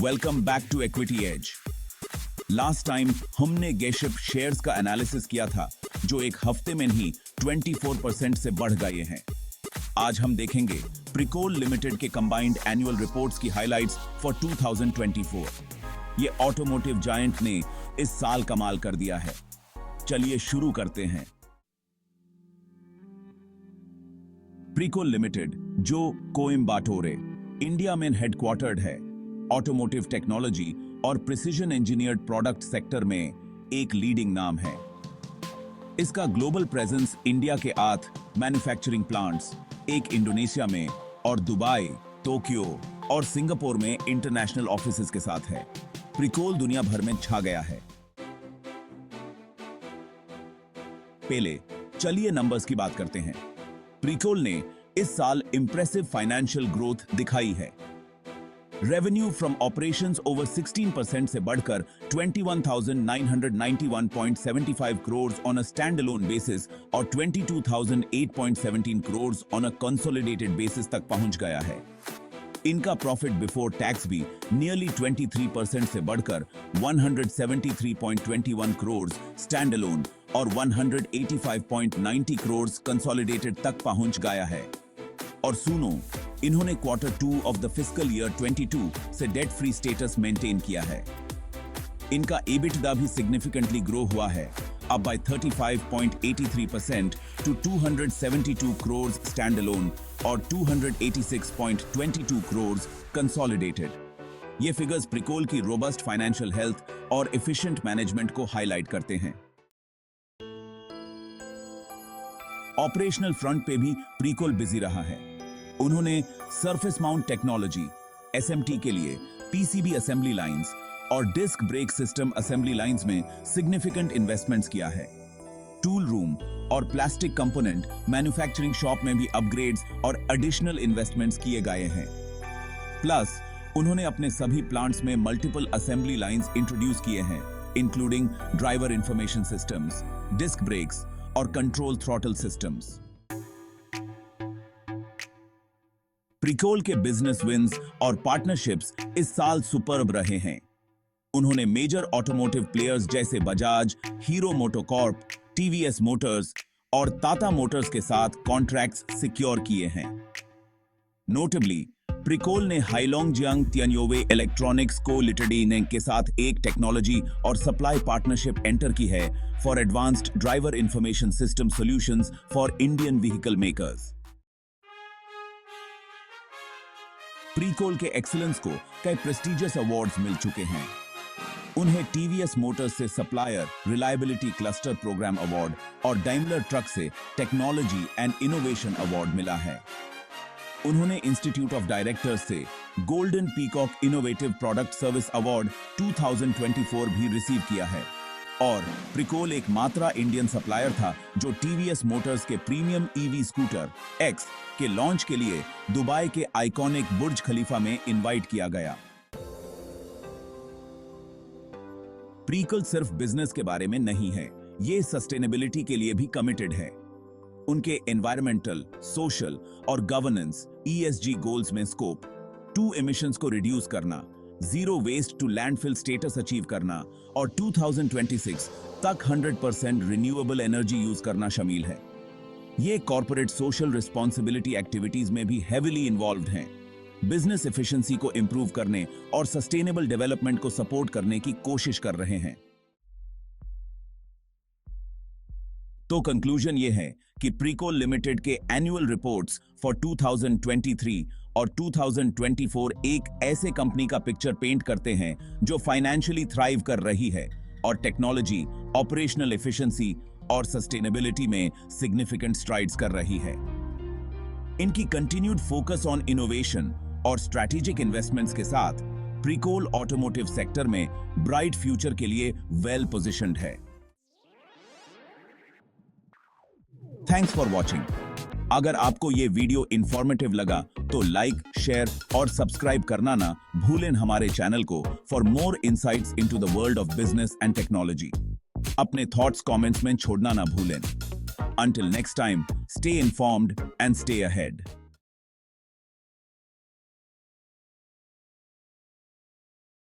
Welcome back to equity edge. Last time हमने गेशिप shares का एनालिसिस किया था जो एक हफ्ते में ही 24% से बढ़ गए हैं। आज हम देखेंगे प्रिकोल लिमिटेड के कंबाइंड एनुअल रिपोर्ट्स की हाइलाइट्स फॉर 2024। ये ऑटोमोटिव जायंट ने इस साल कमाल कर दिया है। चलिए शुरू करते हैं। प्रिकोल लिमिटेड, जो कोइंबाटोरे, इंडिया में हेडक्वार्टर्ड है, ऑटोमोटिव टेक्नोलॉजी और प्रिसिजन इंजीनियर्ड प्रोडक्ट सेक्टर में एक लीडिंग नाम है। इसका ग्लोबल प्रेजेंस इंडिया के 8 मैन्युफैक्चरिंग प्लांट्स, एक इंडोनेशिया में और दुबई, टोक्यो और सिंगापुर में इंटरनेशनल ऑफिसेज के साथ है। प्रिकोल दुनिया भर में छा गया है। पहले चलिए नंबर्स की बात करते हैं। प्रिकोल ने इस साल इंप्रेसिव फाइनेंशियल ग्रोथ दिखाई है। रेवेन्यू फ्रॉम ऑपरेशंस ओवर 16% से बढ़कर 21,991.75 crore on a stand alone basis और 22,008.17 crore on a consolidated basis तक पहुंच गया है। इनका प्रॉफिट बिफोर टैक्स भी नियरली 23% से बढ़कर 173.21 करोड़ स्टैंड अलोन और 185.90 करोड़ कंसोलिडेटेड तक पहुंच गया है। और सुनो, इन्होंने Q2 of the fiscal year 22 से डेट फ्री स्टेटस मेंटेन किया है। इनका EBITDA भी सिग्निफिकेंटली ग्रो हुआ है, अब by 35.83% to 272 crore stand alone और 286.22 करोड़ कंसोलिडेटेड। ये फिगर्स प्रिकोल की रोबस्ट फाइनेंशियल हेल्थ और एफिशिएंट मैनेजमेंट को हाईलाइट करते हैं। ऑपरेशनल फ्रंट पे भी प्रिकोल बिजी रहा है। उन्होंने सरफेस माउंट टेक्नोलॉजी (SMT) के लिए PCB असेंबली लाइंस और disc brake system assembly lines में सिग्निफिकेंट इन्वेस्टमेंट्स किया है। टूल रूम और प्लास्टिक कंपोनेंट मैन्युफैक्चरिंग शॉप में भी अपग्रेड्स और एडिशनल इन्वेस्टमेंट्स किए गए हैं। प्लस उन्होंने अपने सभी प्लांट्स में मल्टीपल असेंबली लाइंस इंट्रोड्यूस किए हैं, including driver information systems, disc brakes और कंट्रोल थ्रॉटल सिस्टम्स। प्रिकोल के बिजनेस विंस और पार्टनरशिप्स इस साल सुपर्ब रहे हैं। उन्होंने मेजर ऑटोमोटिव प्लेयर्स जैसे Bajaj, hero MotoCorp, TVS Motors और टाटा मोटर्स के साथ कॉन्ट्रैक्ट्स सिक्योर किए हैं। नोटेबली, प्रिकोल ने हाइलोंगजियांग तियान्योवे इलेक्ट्रॉनिक्स को लिमिटेड के साथ एक टेक्नोलॉजी और सप्लाई पार्टनरशिप एंटर की है for advanced driver information system solutions for Indian vehicle makers. Pricol के एक्सीलेंस को कई प्रेस्टिजियस अवार्ड्स मिल चुके हैं। उन्हें टीवीएस मोटर्स से supplier reliability cluster programme award और डाइमलर ट्रक से टेक्नोलॉजी एंड इनोवेशन अवार्ड मिला है। उन्होंने इंस्टीट्यूट ऑफ डायरेक्टर्स से golden peacock innovative product service award 2024 भी रिसीव किया है। और प्रिकोल एक मात्र इंडियन सप्लायर था जो टीवीएस मोटर्स के प्रीमियम ईवी स्कूटर एक्स के लॉन्च के लिए दुबई के आइकॉनिक बुर्ज खलीफा में इनवाइट किया गया। प्रिकोल सिर्फ बिजनेस के बारे में नहीं है, ये सस्टेनेबिलिटी के लिए भी कमिटेड है। उनके एनवायरमेंटल, सोशल और गवर्नेंस ESG गोल्स में स्कोप 2 एमिशंस को रिड्यूस करना, zero waste to landfill status achieve करना और 2026 तक 100% रिन्यूएबल एनर्जी यूज करना शामिल है। ये कॉर्पोरेट सोशल रिस्पॉन्सिबिलिटी एक्टिविटीज में भी हेविली इन्वॉल्व्ड हैं, बिजनेस एफिशिएंसी को इंप्रूव करने और सस्टेनेबल डेवलपमेंट को सपोर्ट करने की कोशिश कर रहे हैं। तो कंक्लूजन ये है कि प्रिकोल लिमिटेड के एनुअल रिपोर्ट्स फॉर 2023 और 2024 एक ऐसे कंपनी का पिक्चर पेंट करते हैं जो फाइनेंशियली थ्राइव कर रही है और टेक्नोलॉजी, ऑपरेशनल एफिशिएंसी और सस्टेनेबिलिटी में सिग्निफिकेंट स्ट्राइड्स कर रही है। इनकी कंटिन्यूड फोकस ऑन इनोवेशन और स्ट्रैटेजिक इन्वेस्टमेंट्स के साथ प्रिकोल ऑटोमोटिव सेक्टर में ब्राइट फ्यूचर के लिए वेल पोजिशन्ड है। Thanks for watching. अगर आपको ये वीडियो इंफॉर्मेटिव लगा तो लाइक, शेयर और सब्सक्राइब करना ना भूलें हमारे चैनल को for more insights into the world of business and technology. अपने थॉट्स कमेंट्स में छोड़ना ना भूलें। Until next time, stay informed and stay ahead.